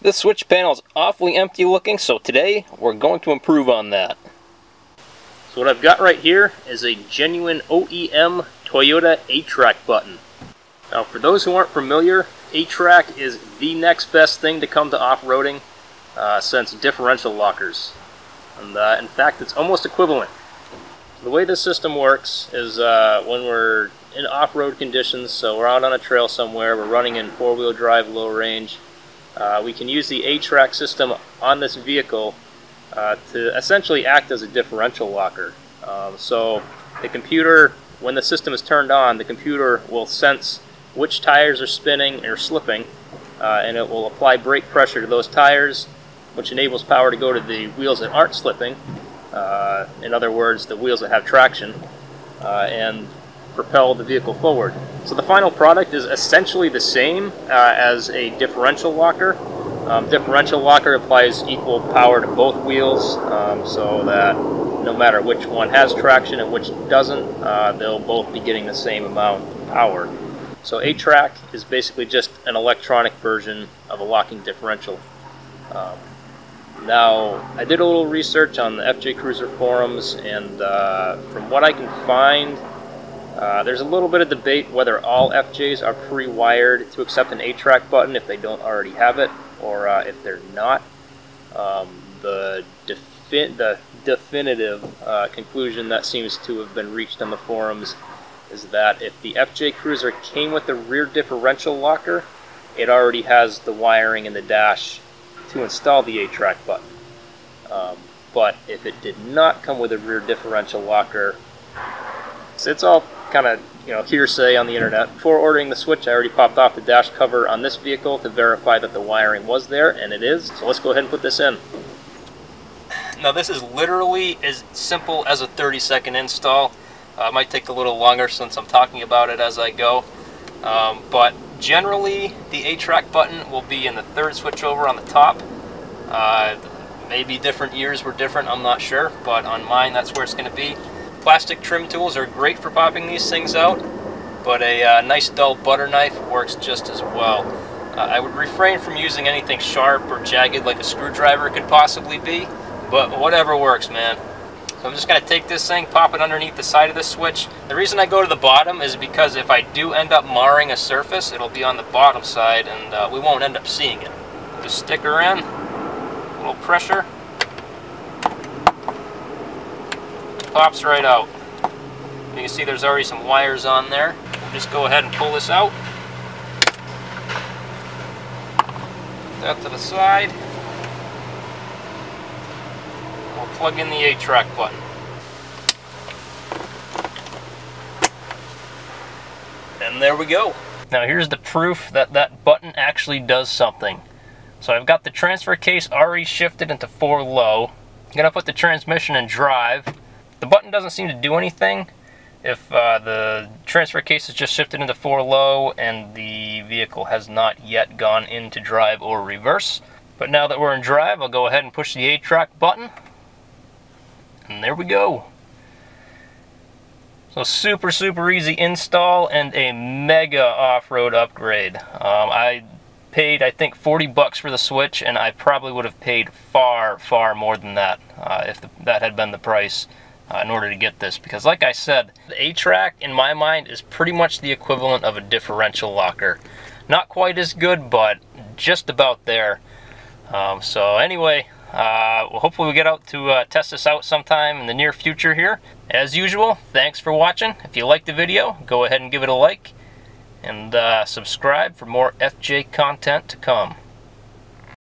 This switch panel is awfully empty looking, so today we're going to improve on that. So what I've got right here is a genuine OEM Toyota A-TRAC button. Now for those who aren't familiar, A-TRAC is the next best thing to come to off-roading since differential lockers. And in fact, it's almost equivalent. The way this system works is when we're in off-road conditions, so we're out on a trail somewhere, we're running in four-wheel drive, low range, we can use the A-TRAC system on this vehicle to essentially act as a differential locker. So the computer, when the system is turned on, the computer will sense which tires are spinning or slipping, and it will apply brake pressure to those tires, which enables power to go to the wheels that aren't slipping, in other words, the wheels that have traction, and propel the vehicle forward. So the final product is essentially the same as a differential locker. Differential locker applies equal power to both wheels, so that no matter which one has traction and which doesn't, they'll both be getting the same amount of power. So A-TRAC is basically just an electronic version of a locking differential. Now, I did a little research on the FJ Cruiser forums, and from what I can find, there's a little bit of debate whether all FJs are pre-wired to accept an A-TRAC button if they don't already have it, or if they're not. The definitive conclusion that seems to have been reached on the forums is that if the FJ Cruiser came with the rear differential locker, it already has the wiring in the dash to install the A-TRAC button. But if it did not come with a rear differential locker, it's all kind of hearsay on the internet. Before ordering the switch, I already popped off the dash cover on this vehicle to verify that the wiring was there, and it is. So let's go ahead and put this in. Now this is literally as simple as a 30-second install. It might take a little longer since I'm talking about it as I go. But generally, the A-TRAC button will be in the third switch over on the top. Maybe different years were different, I'm not sure, but on mine that's where it's going to be. Plastic trim tools are great for popping these things out, but a nice dull butter knife works just as well. I would refrain from using anything sharp or jagged like a screwdriver could possibly be, but whatever works, man. So I'm just going to take this thing, pop it underneath the side of the switch. The reason I go to the bottom is because if I do end up marring a surface, it'll be on the bottom side and we won't end up seeing it. Just stick her in, a little pressure, pops right out. You can see there's already some wires on there. We'll just go ahead and pull this out. Put that to the side. We'll plug in the A-TRAC button. And there we go. Now here's the proof that that button actually does something. So I've got the transfer case already shifted into 4 low. I'm going to put the transmission in drive. The button doesn't seem to do anything if the transfer case is just shifted into 4 low and the vehicle has not yet gone into drive or reverse. But now that we're in drive, I'll go ahead and push the A-TRAC button. And there we go. So super easy install and a mega off-road upgrade. I paid, I think, 40 bucks for the switch, and I probably would have paid far more than that if that had been the price in order to get this. Because like I said, the A-TRAC in my mind is pretty much the equivalent of a differential locker. Not quite as good, but just about there. So anyway, well, hopefully we get out to test this out sometime in the near future here. As usual, thanks for watching. If you liked the video, go ahead and give it a like, and subscribe for more FJ content to come.